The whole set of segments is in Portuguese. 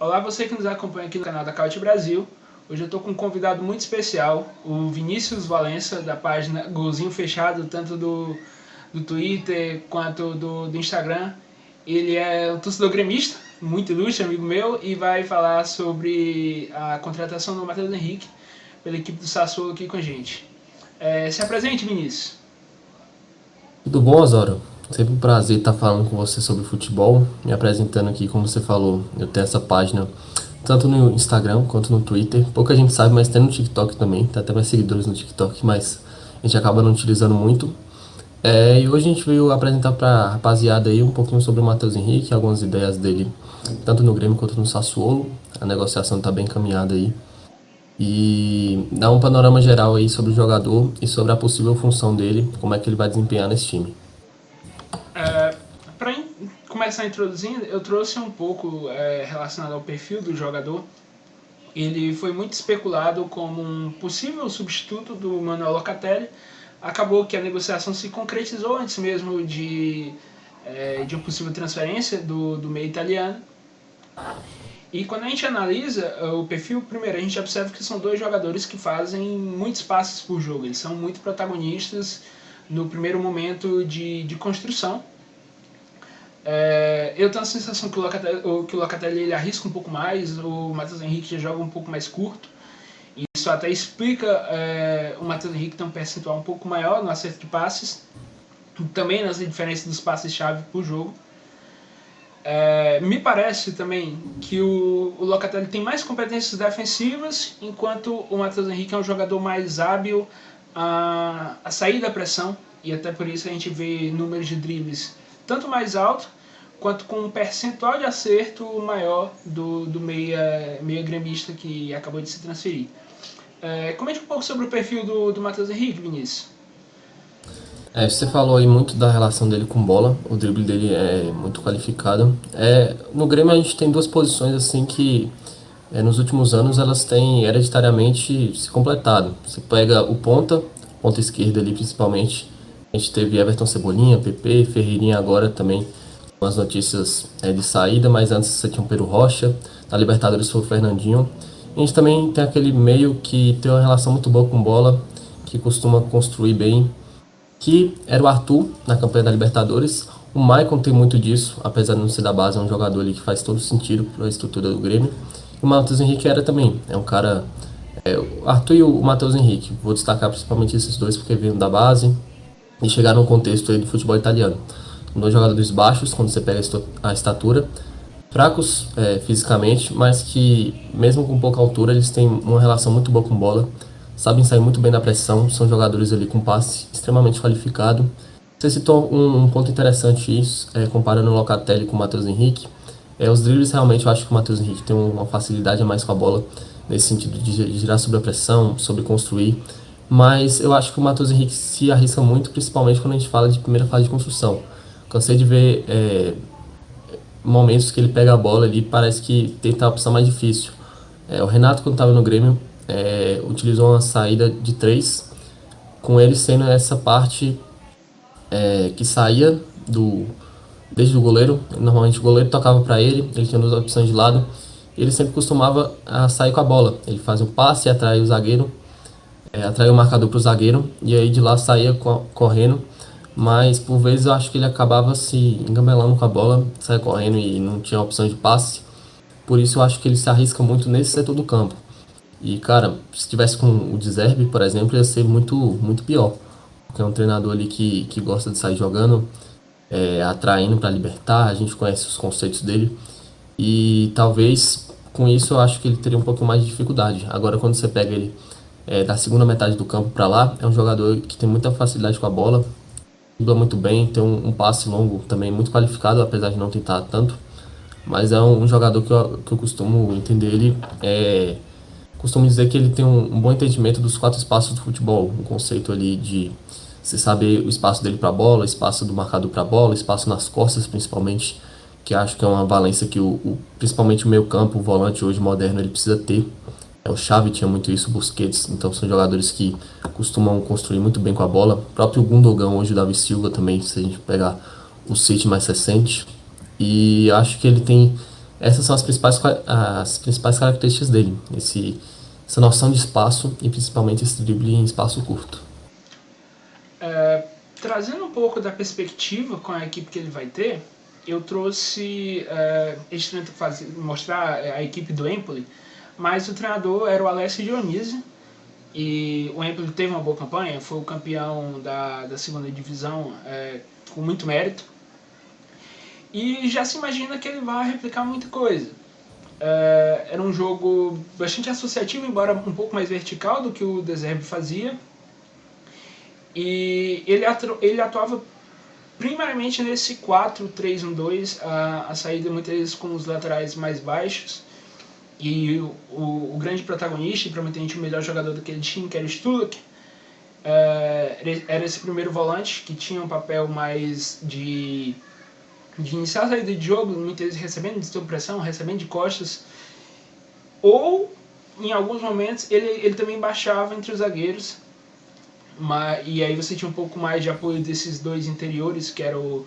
Olá, você que nos acompanha aqui no canal da Caute Brasil. Hoje eu estou com um convidado muito especial, o Vinícius Valença, da página Golzinho Fechado, tanto do Twitter quanto do Instagram. Ele é um torcedor gremista, muito ilustre, amigo meu, e vai falar sobre a contratação do Matheus Henrique pela equipe do Sassuolo aqui com a gente. Se apresente, Vinícius. Tudo bom, Osório? Sempre um prazer estar falando com você sobre futebol, me apresentando aqui, como você falou, eu tenho essa página tanto no Instagram quanto no Twitter. Pouca gente sabe, mas tem no TikTok também, tem até mais seguidores no TikTok, mas a gente acaba não utilizando muito. E hoje a gente veio apresentar para a rapaziada aí um pouquinho sobre o Matheus Henrique, algumas ideias dele, tanto no Grêmio quanto no Sassuolo. A negociação está bem encaminhada aí. E dar um panorama geral aí sobre o jogador e sobre a possível função dele, como é que ele vai desempenhar nesse time. Para começar introduzindo, eu trouxe um pouco relacionado ao perfil do jogador. Ele foi muito especulado como um possível substituto do Manuel Locatelli. Acabou que a negociação se concretizou antes mesmo de uma possível transferência do meio italiano. E quando a gente analisa o perfil, primeiro a gente observa que são dois jogadores que fazem muitos passes por jogo. Eles são muito protagonistas no primeiro momento de construção. Eu tenho a sensação que o Locatelli ele arrisca um pouco mais, o Matheus Henrique já joga um pouco mais curto. Isso até explica o Matheus Henrique ter um percentual um pouco maior no acerto de passes, também nas diferenças dos passes-chave por jogo. Me parece também que o Locatelli tem mais competências defensivas, enquanto o Matheus Henrique é um jogador mais hábil a sair da pressão, e até por isso a gente vê números de dribles tanto mais alto, quanto com um percentual de acerto maior do meia gremista que acabou de se transferir. Comente um pouco sobre o perfil do Matheus Henrique, Vinícius. Você falou aí muito da relação dele com bola, o drible dele é muito qualificado. No Grêmio a gente tem duas posições assim que nos últimos anos elas têm hereditariamente se completado. Você pega o ponta esquerda ali principalmente, a gente teve Everton Cebolinha, PP, Ferreirinha agora também, com as notícias de saída, mas antes você tinha o Pedro Rocha, na Libertadores foi o Fernandinho. A gente também tem aquele meio que tem uma relação muito boa com bola, que costuma construir bem, que era o Arthur na campanha da Libertadores. O Maicon tem muito disso, apesar de não ser da base, é um jogador ali que faz todo sentido para a estrutura do Grêmio. E o Matheus Henrique era também, é um cara. O Arthur e o Matheus Henrique, vou destacar principalmente esses dois porque vêm da base e chegaram no contexto aí do futebol italiano. São dois jogadores baixos, quando você pega a estatura, fracos fisicamente, mas que mesmo com pouca altura eles têm uma relação muito boa com bola, sabem sair muito bem da pressão, são jogadores ali com passe extremamente qualificado. Você citou um ponto interessante isso, comparando o Locatelli com o Matheus Henrique. Os dribles realmente eu acho que o Matheus Henrique tem uma facilidade a mais com a bola, nesse sentido de girar sobre a pressão, sobre construir. Mas eu acho que o Matheus Henrique se arrisca muito, principalmente quando a gente fala de primeira fase de construção. Cansei de ver momentos que ele pega a bola ali, parece que tenta a opção mais difícil. O Renato, quando estava no Grêmio, utilizou uma saída de 3, com ele sendo essa parte que saía desde o goleiro. Normalmente o goleiro tocava para ele tinha duas opções de lado, e ele sempre costumava sair com a bola. Ele fazia um passe, atrai o zagueiro, atrai o marcador para o zagueiro, e aí de lá saía correndo. Mas por vezes eu acho que ele acabava se engambelando com a bola, saia correndo e não tinha opção de passe. Por isso eu acho que ele se arrisca muito nesse setor do campo. E cara, se tivesse com o De Zerbi, por exemplo, ia ser muito, muito pior. Porque é um treinador ali que gosta de sair jogando, atraindo para libertar, a gente conhece os conceitos dele. E talvez com isso eu acho que ele teria um pouco mais de dificuldade. Agora quando você pega ele da segunda metade do campo para lá, é um jogador que tem muita facilidade com a bola, dribla muito bem, tem um passe longo também muito qualificado, apesar de não tentar tanto. Mas é um jogador que eu costumo entender ele. Costumo dizer que ele tem um bom entendimento dos 4 espaços do futebol. Um conceito ali de você saber o espaço dele para a bola, espaço do marcador para a bola, espaço nas costas principalmente, que acho que é uma valência que principalmente o meio campo, o volante hoje moderno, ele precisa ter. O Xavi tinha muito isso, o Busquets, então são jogadores que costumam construir muito bem com a bola. O próprio Gundogan, hoje o Davi Silva também, se a gente pegar o City mais recente. E acho que ele tem Essas são as principais características dele, essa noção de espaço e principalmente esse drible em espaço curto. Trazendo um pouco da perspectiva com a equipe que ele vai ter, eu trouxe, eles tentam mostrar a equipe do Empoli, mas o treinador era o Alessio Dionisi, e o Empoli teve uma boa campanha, foi o campeão da segunda divisão com muito mérito, e já se imagina que ele vai replicar muita coisa. Era um jogo bastante associativo, embora um pouco mais vertical do que o De Zerbi fazia, e ele atuava primariamente nesse 4-3-1-2, a saída muitas vezes com os laterais mais baixos, e o grande protagonista, e provavelmente o melhor jogador daquele time, que era o Stulak, era esse primeiro volante, que tinha um papel mais de iniciar a saída de jogo, muitas vezes recebendo de sob pressão, recebendo de costas, ou em alguns momentos ele também baixava entre os zagueiros, e aí você tinha um pouco mais de apoio desses dois interiores, que era o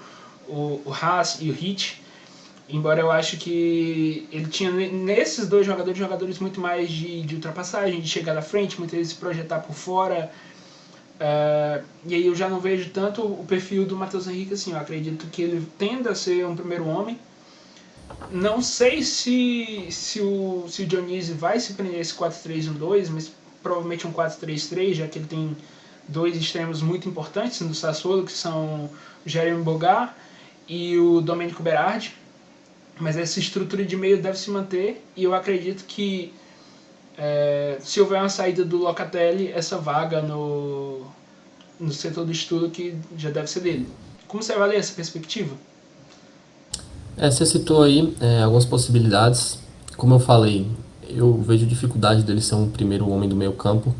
Haas e o Hitch, embora eu acho que ele tinha nesses dois jogadores muito mais de ultrapassagem, de chegar à frente, muitas vezes se projetar por fora, e aí eu já não vejo tanto o perfil do Matheus Henrique assim. Eu acredito que ele tende a ser um primeiro homem. Não sei se o Dionisi vai se prender esse 4-3-1-2, mas provavelmente um 4-3-3, já que ele tem dois extremos muito importantes no Sassuolo, que são o Jeremy Boga e o Domenico Berardi. Mas essa estrutura de meio deve se manter, e eu acredito que se houver uma saída do Locatelli, essa vaga no setor do estudo que já deve ser dele. Como você avalia essa perspectiva? Você citou aí algumas possibilidades. Como eu falei, eu vejo dificuldade dele ser um primeiro homem do meio campo,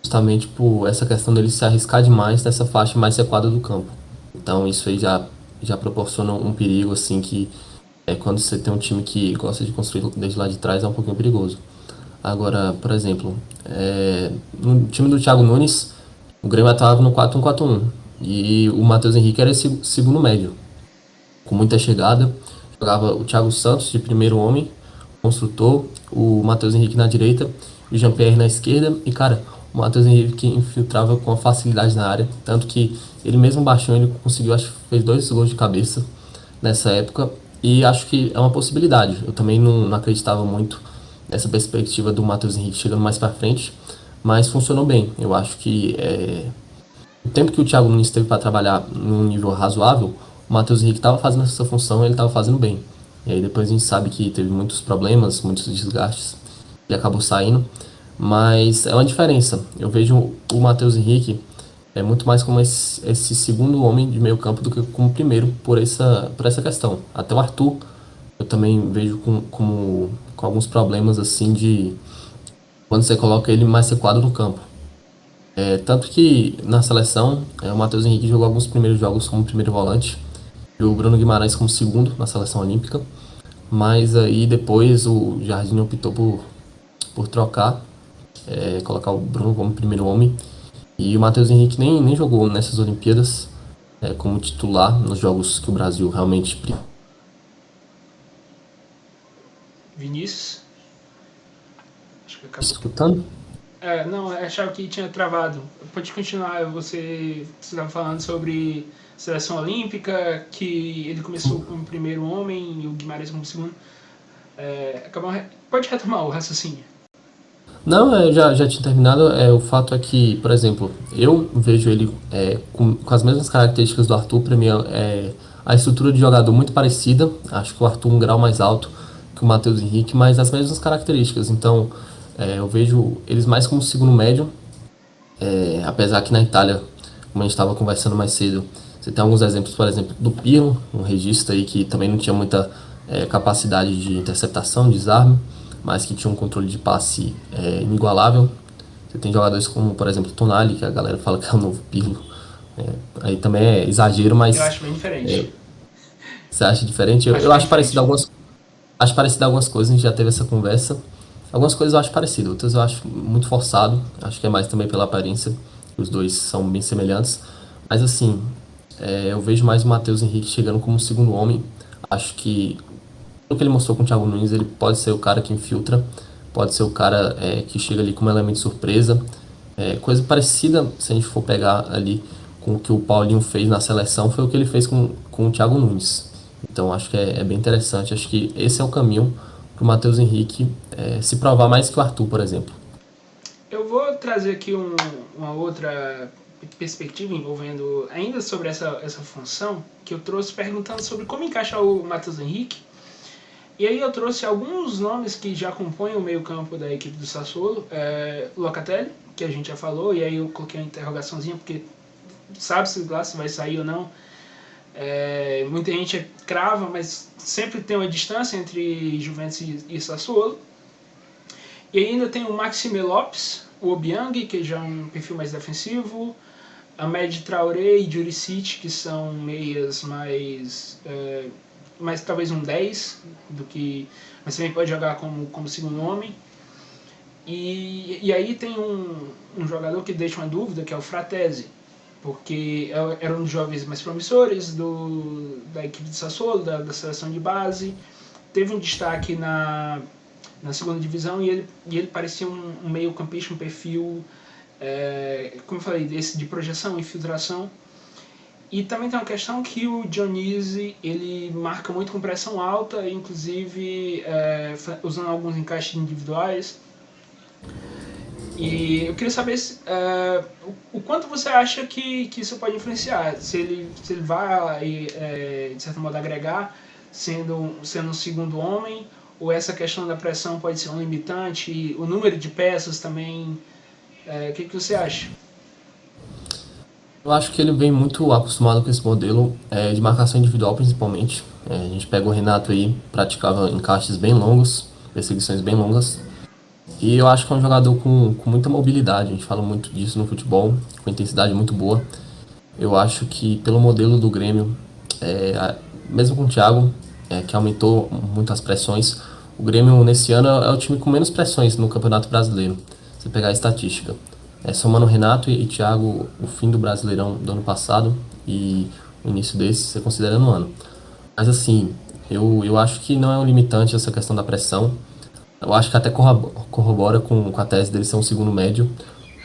justamente por essa questão dele se arriscar demais nessa faixa mais recuada do campo. Então isso aí já proporciona um perigo, assim, que quando você tem um time que gosta de construir desde lá de trás, é um pouquinho perigoso. Agora, por exemplo, no time do Thiago Nunes, o Grêmio atuava no 4-1-4-1, e o Matheus Henrique era esse segundo médio, com muita chegada. Jogava o Thiago Santos de primeiro homem, construtor, o Matheus Henrique na direita, o Jean-Pierre na esquerda, e cara, o Matheus Henrique infiltrava com facilidade na área, tanto que ele mesmo baixou, ele conseguiu, acho que fez 2 gols de cabeça nessa época, e acho que é uma possibilidade. Eu também não acreditava muito nessa perspectiva do Matheus Henrique chegando mais para frente, mas funcionou bem. Eu acho que o tempo que o Thiago Nunes teve para trabalhar num nível razoável, o Matheus Henrique estava fazendo essa função e ele estava fazendo bem. E aí depois a gente sabe que teve muitos problemas, muitos desgastes, e acabou saindo, mas é uma diferença. Eu vejo o Matheus Henrique muito mais como esse segundo homem de meio campo do que como primeiro, por essa questão. Até o Arthur eu também vejo com alguns problemas, assim, de quando você coloca ele mais recuado no campo. Tanto que na seleção, o Matheus Henrique jogou alguns primeiros jogos como primeiro volante, e o Bruno Guimarães como segundo na seleção olímpica, mas aí depois o Jardim optou por trocar, colocar o Bruno como primeiro homem, e o Matheus Henrique nem jogou nessas Olimpíadas como titular nos jogos que o Brasil realmente precisa. Vinícius? Acho que acabou. Escutando? Não, achava que tinha travado. Pode continuar, você estava falando sobre seleção olímpica, que ele começou como primeiro homem e o Guimarães como segundo. Pode retomar o raciocínio. Não, eu já tinha terminado. O fato é que, por exemplo, eu vejo ele com as mesmas características do Arthur. Para mim, a estrutura de jogador muito parecida. Acho que o Arthur um grau mais alto que o Matheus Henrique, mas as mesmas características. Então, eu vejo eles mais como segundo médio. Apesar que na Itália, como a gente estava conversando mais cedo, você tem alguns exemplos, por exemplo, do Pirlo, um regista aí que também não tinha muita capacidade de interceptação, desarme, mas que tinha um controle de passe inigualável. Você tem jogadores como, por exemplo, Tonali, que a galera fala que é o novo Pirlo. Aí também é exagero, mas... Eu acho bem diferente. Você acha diferente? Eu acho parecido algumas coisas, a gente já teve essa conversa. Algumas coisas eu acho parecido, outras eu acho muito forçado. Acho que é mais também pela aparência. Os dois são bem semelhantes. Mas assim, eu vejo mais o Matheus Henrique chegando como segundo homem. Acho que O que ele mostrou com o Thiago Nunes, ele pode ser o cara que infiltra, pode ser o cara que chega ali como elemento de surpresa. Coisa parecida, se a gente for pegar ali com o que o Paulinho fez na seleção, foi o que ele fez com o Thiago Nunes. Então acho que é bem interessante. Acho que esse é o caminho para o Matheus Henrique se provar mais que o Arthur, por exemplo. Eu vou trazer aqui uma outra perspectiva envolvendo ainda sobre essa função, que eu trouxe perguntando sobre como encaixar o Matheus Henrique. E aí eu trouxe alguns nomes que já compõem o meio-campo da equipe do Sassuolo. Locatelli, que a gente já falou, e aí eu coloquei uma interrogaçãozinha, porque sabe-se lá se vai sair ou não. Muita gente crava, mas sempre tem uma distância entre Juventus e Sassuolo. E ainda tem o Maxime Lopes, o Obiang, que já é um perfil mais defensivo, Ahmed Traoré e Juricic, que são meias mais talvez um 10, mas também pode jogar como segundo homem. E aí tem um jogador que deixa uma dúvida, que é o Fratesi, porque era um dos jovens mais promissores da equipe de Sassuolo, da seleção de base. Teve um destaque na segunda divisão e ele parecia um meio campista, um perfil, como eu falei, desse de projeção, infiltração. E também tem uma questão que o Dionisi, ele marca muito com pressão alta, inclusive usando alguns encaixes individuais. E eu queria saber o quanto você acha que isso pode influenciar, se ele vai, de certo modo, agregar, sendo um segundo homem, ou essa questão da pressão pode ser um limitante, e o número de peças também. O que você acha? Eu acho que ele vem muito acostumado com esse modelo de marcação individual, principalmente. A gente pega o Renato aí, praticava encaixes bem longos, perseguições bem longas. E eu acho que é um jogador com muita mobilidade, a gente fala muito disso no futebol, com intensidade muito boa. Eu acho que pelo modelo do Grêmio, mesmo com o Thiago, que aumentou muito as pressões, o Grêmio nesse ano é o time com menos pressões no Campeonato Brasileiro, se pegar a estatística. Somando Renato e Thiago, o fim do Brasileirão do ano passado e o início desse, você considerando o ano. Mas assim, eu acho que não é um limitante essa questão da pressão. Eu acho que até corrobora com a tese dele ser um segundo médio,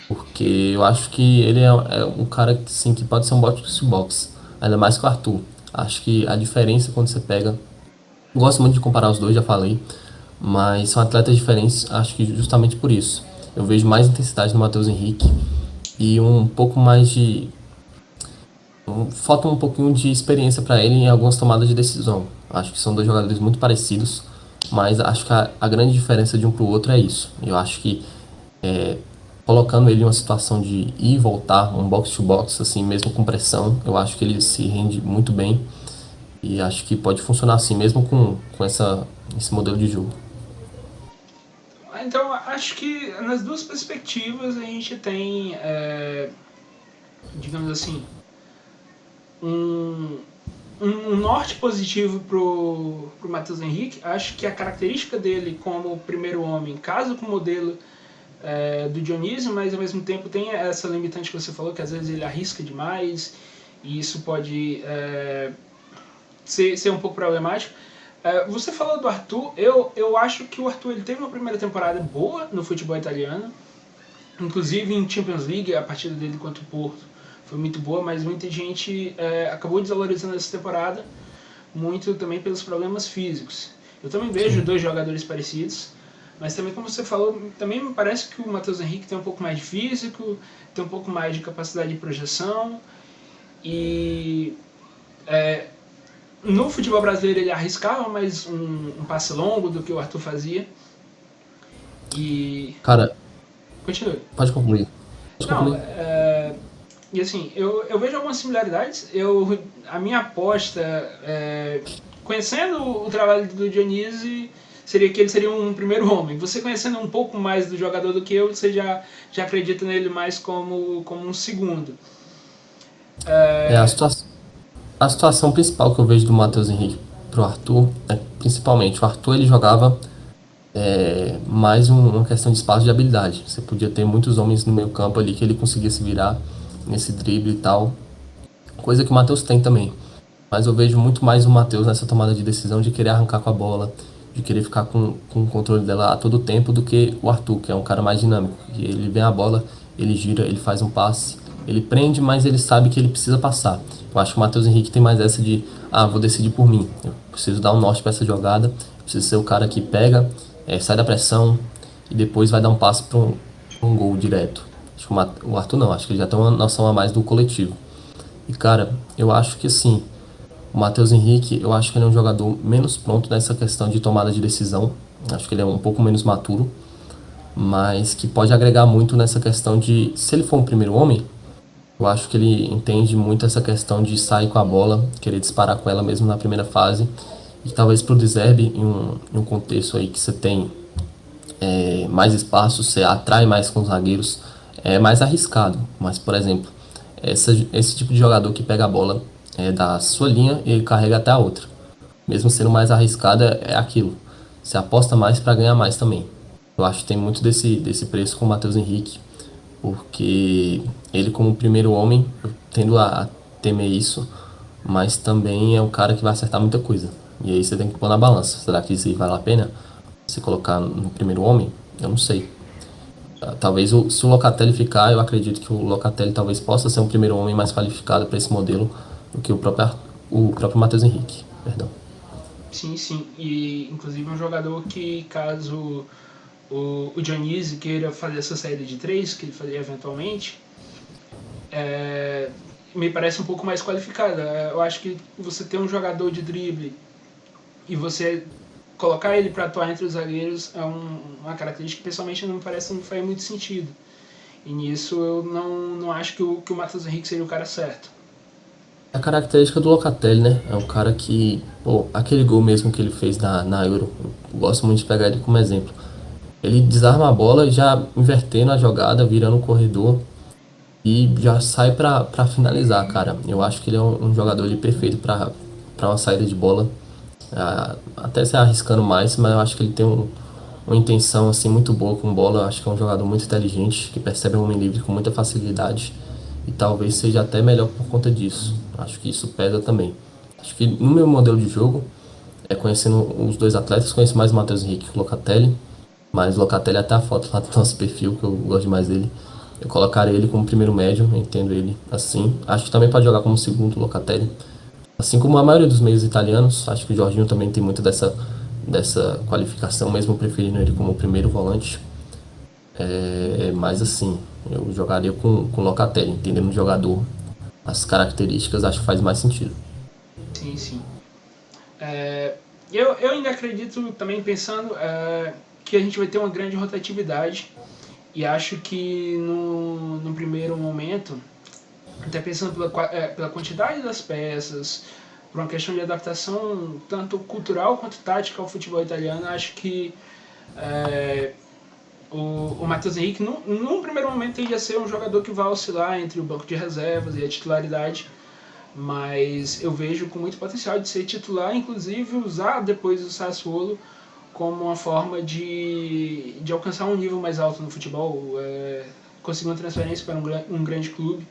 porque eu acho que ele é um cara que, sim, que pode ser um box-to-box, ainda mais que o Arthur. Acho que a diferença quando você pega... Gosto muito de comparar os dois, já falei, mas são atletas diferentes, acho que justamente por isso. Eu vejo mais intensidade no Matheus Henrique e um pouco mais de... Falta um pouquinho de experiência para ele em algumas tomadas de decisão. Acho que são dois jogadores muito parecidos, mas acho que a grande diferença de um para o outro é isso. Eu acho que colocando ele em uma situação de ir e voltar, um box-to-box, assim, mesmo com pressão, eu acho que ele se rende muito bem e acho que pode funcionar assim, mesmo com esse modelo de jogo. Então, acho que nas duas perspectivas a gente tem, digamos assim, um norte positivo pro Matheus Henrique. Acho que a característica dele como primeiro homem casa com o modelo do Dionísio, mas ao mesmo tempo tem essa limitante que você falou, que às vezes ele arrisca demais e isso pode ser um pouco problemático. Você falou do Arthur. Eu acho que o Arthur ele teve uma primeira temporada boa no futebol italiano, inclusive em Champions League. A partida dele contra o Porto foi muito boa, mas muita gente acabou desvalorizando essa temporada, muito também pelos problemas físicos. Eu também vejo dois jogadores parecidos, mas também, como você falou, também me parece que o Matheus Henrique tem um pouco mais de físico, tem um pouco mais de capacidade de projeção, e no futebol brasileiro ele arriscava mais um passe longo do que o Arthur fazia. E... Cara, continue. Pode concluir. Não, e assim, eu vejo algumas similaridades. A minha aposta, conhecendo o trabalho do Dionisi, seria que ele seria um primeiro homem. Você conhecendo um pouco mais do jogador do que eu, você já acredita nele mais como um segundo. A situação principal que eu vejo do Matheus Henrique pro Arthur principalmente, o Arthur ele jogava mais uma questão de espaço de habilidade. Você podia ter muitos homens no meio campo ali que ele conseguia se virar nesse drible e tal, coisa que o Matheus tem também. Mas eu vejo muito mais o Matheus nessa tomada de decisão de querer arrancar com a bola, de querer ficar com o controle dela a todo tempo do que o Arthur, que é um cara mais dinâmico. E ele vem a bola, ele gira, ele faz um passe, ele prende, mas ele sabe que ele precisa passar. Eu acho que o Matheus Henrique tem mais essa de, vou decidir por mim. Eu preciso dar um norte para essa jogada, preciso ser o cara que pega, sai da pressão e depois vai dar um passe para um gol direto. Acho que o Arthur não, acho que ele já tem uma noção a mais do coletivo. E cara, eu acho que assim, o Matheus Henrique, eu acho que ele é um jogador menos pronto nessa questão de tomada de decisão. Acho que ele é um pouco menos maturo, mas que pode agregar muito nessa questão de, se ele for um primeiro homem, eu acho que ele entende muito essa questão de sair com a bola, querer disparar com ela mesmo na primeira fase. E talvez pro De Zerbi, em um contexto aí que você tem mais espaço, você atrai mais com os zagueiros, é mais arriscado. Mas, por exemplo, esse tipo de jogador que pega a bola da sua linha e carrega até a outra. Mesmo sendo mais arriscada, é aquilo. Você aposta mais para ganhar mais também. Eu acho que tem muito desse preço com o Matheus Henrique, porque ele como primeiro homem, eu tendo a temer isso, mas também é um cara que vai acertar muita coisa. E aí você tem que pôr na balança. Será que isso vale a pena se colocar no primeiro homem? Eu não sei. Talvez se o Locatelli ficar, eu acredito que o Locatelli talvez possa ser um primeiro homem mais qualificado para esse modelo do que o próprio Matheus Henrique. Perdão. Sim, sim. E inclusive um jogador que, caso o Dionísio queira fazer essa saída de 3, que ele faria eventualmente, me parece um pouco mais qualificada. Eu acho que você ter um jogador de drible e você colocar ele para atuar entre os zagueiros é uma característica que pessoalmente não faz muito sentido. E nisso eu não acho que o Matheus Henrique seria o cara certo. É a característica do Locatelli, né? É um cara que, aquele gol mesmo que ele fez na Euro, eu gosto muito de pegar ele como exemplo. Ele desarma a bola já invertendo a jogada, virando o corredor e já sai pra finalizar, cara. Eu acho que ele é um jogador ali perfeito pra uma saída de bola. Até se arriscando mais, mas eu acho que ele tem uma intenção assim muito boa com bola. Eu acho que é um jogador muito inteligente, que percebe o homem livre com muita facilidade e talvez seja até melhor por conta disso. Acho que isso pesa também. Acho que no meu modelo de jogo, conhecendo os dois atletas, conheço mais o Matheus Henrique que o Locatelli, mas o Locatelli até a foto lá do nosso perfil, que eu gosto demais dele. Eu colocaria ele como primeiro médio, eu entendo ele assim. Acho que também pode jogar como segundo o Locatelli. Assim como a maioria dos meios italianos, acho que o Jorginho também tem muito dessa qualificação, mesmo preferindo ele como primeiro volante. Mas assim, eu jogaria com o Locatelli, entendendo o jogador, as características, acho que faz mais sentido. Sim, sim. Eu ainda acredito também pensando que a gente vai ter uma grande rotatividade e acho que no primeiro momento, até pensando pela quantidade das peças, por uma questão de adaptação tanto cultural quanto tática ao futebol italiano, acho que o Matheus Henrique, num primeiro momento, ele ia ser um jogador que vai oscilar entre o banco de reservas e a titularidade, mas eu vejo com muito potencial de ser titular, inclusive usar depois o Sassuolo como uma forma de alcançar um nível mais alto no futebol, conseguir uma transferência para um grande clube.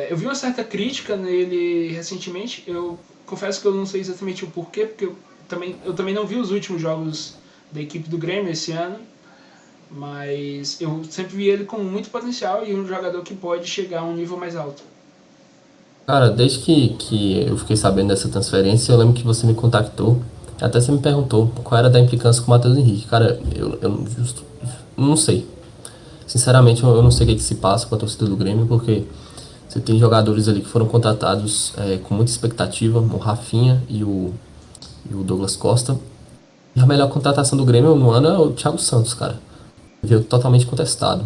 Eu vi uma certa crítica nele recentemente, eu confesso que eu não sei exatamente o porquê, porque eu também não vi os últimos jogos da equipe do Grêmio esse ano, mas eu sempre vi ele com muito potencial e um jogador que pode chegar a um nível mais alto. Cara, desde que eu fiquei sabendo dessa transferência, eu lembro que você me contactou, até você me perguntou qual era da implicância com o Matheus Henrique. Cara, eu não sei. Sinceramente, eu não sei o que se passa com a torcida do Grêmio, porque você tem jogadores ali que foram contratados com muita expectativa, o Rafinha e o Douglas Costa. E a melhor contratação do Grêmio no ano é o Thiago Santos, cara. Veio totalmente contestado.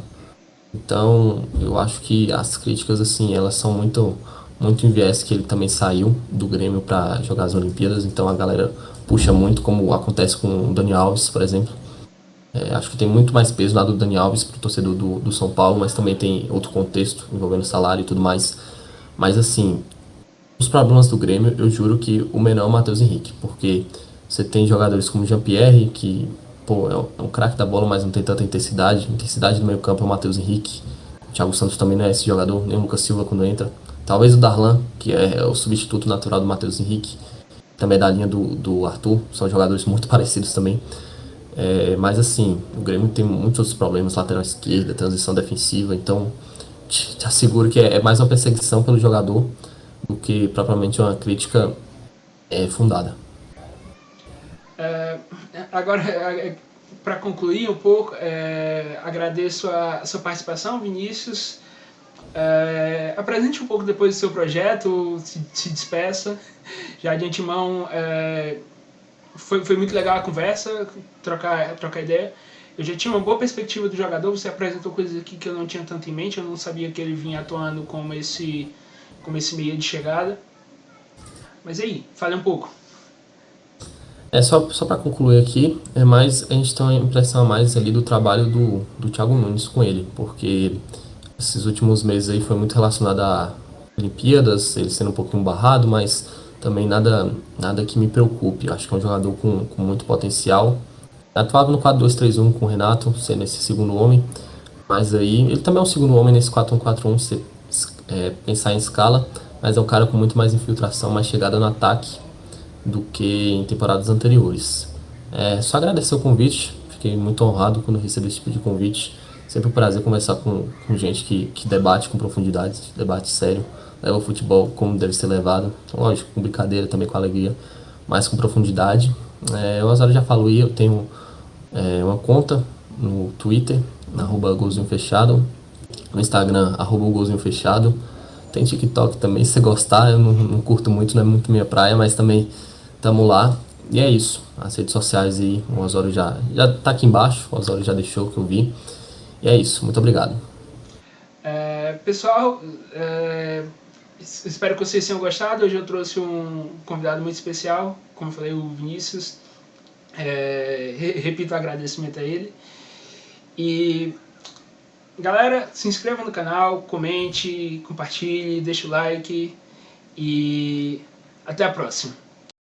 Então, eu acho que as críticas, assim, elas são muito em viés que ele também saiu do Grêmio para jogar as Olimpíadas. Então, a galera puxa muito, como acontece com o Dani Alves, por exemplo. Acho que tem muito mais peso lá do Dani Alves pro torcedor do São Paulo, mas também tem outro contexto envolvendo salário e tudo mais. Mas, assim, os problemas do Grêmio, eu juro que o menor é o Matheus Henrique, porque você tem jogadores como o Jean-Pierre, que é um craque da bola, mas não tem tanta intensidade. A intensidade do meio campo é o Matheus Henrique. O Thiago Santos também não é esse jogador, nem o Lucas Silva quando entra. Talvez o Darlan, que é o substituto natural do Matheus Henrique, também da linha do Arthur, são jogadores muito parecidos também. Mas assim, o Grêmio tem muitos outros problemas, lateral esquerda, transição defensiva, então te asseguro que é mais uma perseguição pelo jogador do que propriamente uma crítica fundada. Agora, para concluir um pouco, agradeço a sua participação, Vinícius. Apresente um pouco depois do seu projeto, se despeça. Já de antemão, foi muito legal a conversa, trocar ideia. Eu já tinha uma boa perspectiva do jogador, você apresentou coisas aqui que eu não tinha tanto em mente, eu não sabia que ele vinha atuando como esse meio de chegada. Mas aí, fale um pouco. Só para concluir aqui, a gente tem uma impressão a mais ali do trabalho do Thiago Nunes com ele, porque esses últimos meses aí foi muito relacionado a Olimpíadas, ele sendo um pouquinho barrado, mas também nada que me preocupe. Eu acho que é um jogador com muito potencial. Atuava no 4-2-3-1 com o Renato, sendo esse segundo homem, mas aí ele também é um segundo homem nesse 4-1-4-1, se pensar em escala, mas é um cara com muito mais infiltração, mais chegada no ataque do que em temporadas anteriores. Só agradecer o convite, fiquei muito honrado quando recebi esse tipo de convite. Sempre um prazer conversar com gente que debate com profundidade, debate sério, leva o futebol como deve ser levado, lógico, com brincadeira, também com alegria, mas com profundidade. O Osório já falou aí, eu tenho uma conta no Twitter, @golzinhofechado, no Instagram, @golzinhofechado. Tem TikTok também, se gostar, eu não curto muito, não é muito minha praia, mas também tamo lá. E é isso, as redes sociais aí, o Osório já tá aqui embaixo, o Osório já deixou que eu vi. E é isso, muito obrigado. Pessoal, espero que vocês tenham gostado. Hoje eu trouxe um convidado muito especial, como eu falei, o Vinícius. Repito o agradecimento a ele. E galera, se inscreva no canal, comente, compartilhe, deixe o like e até a próxima.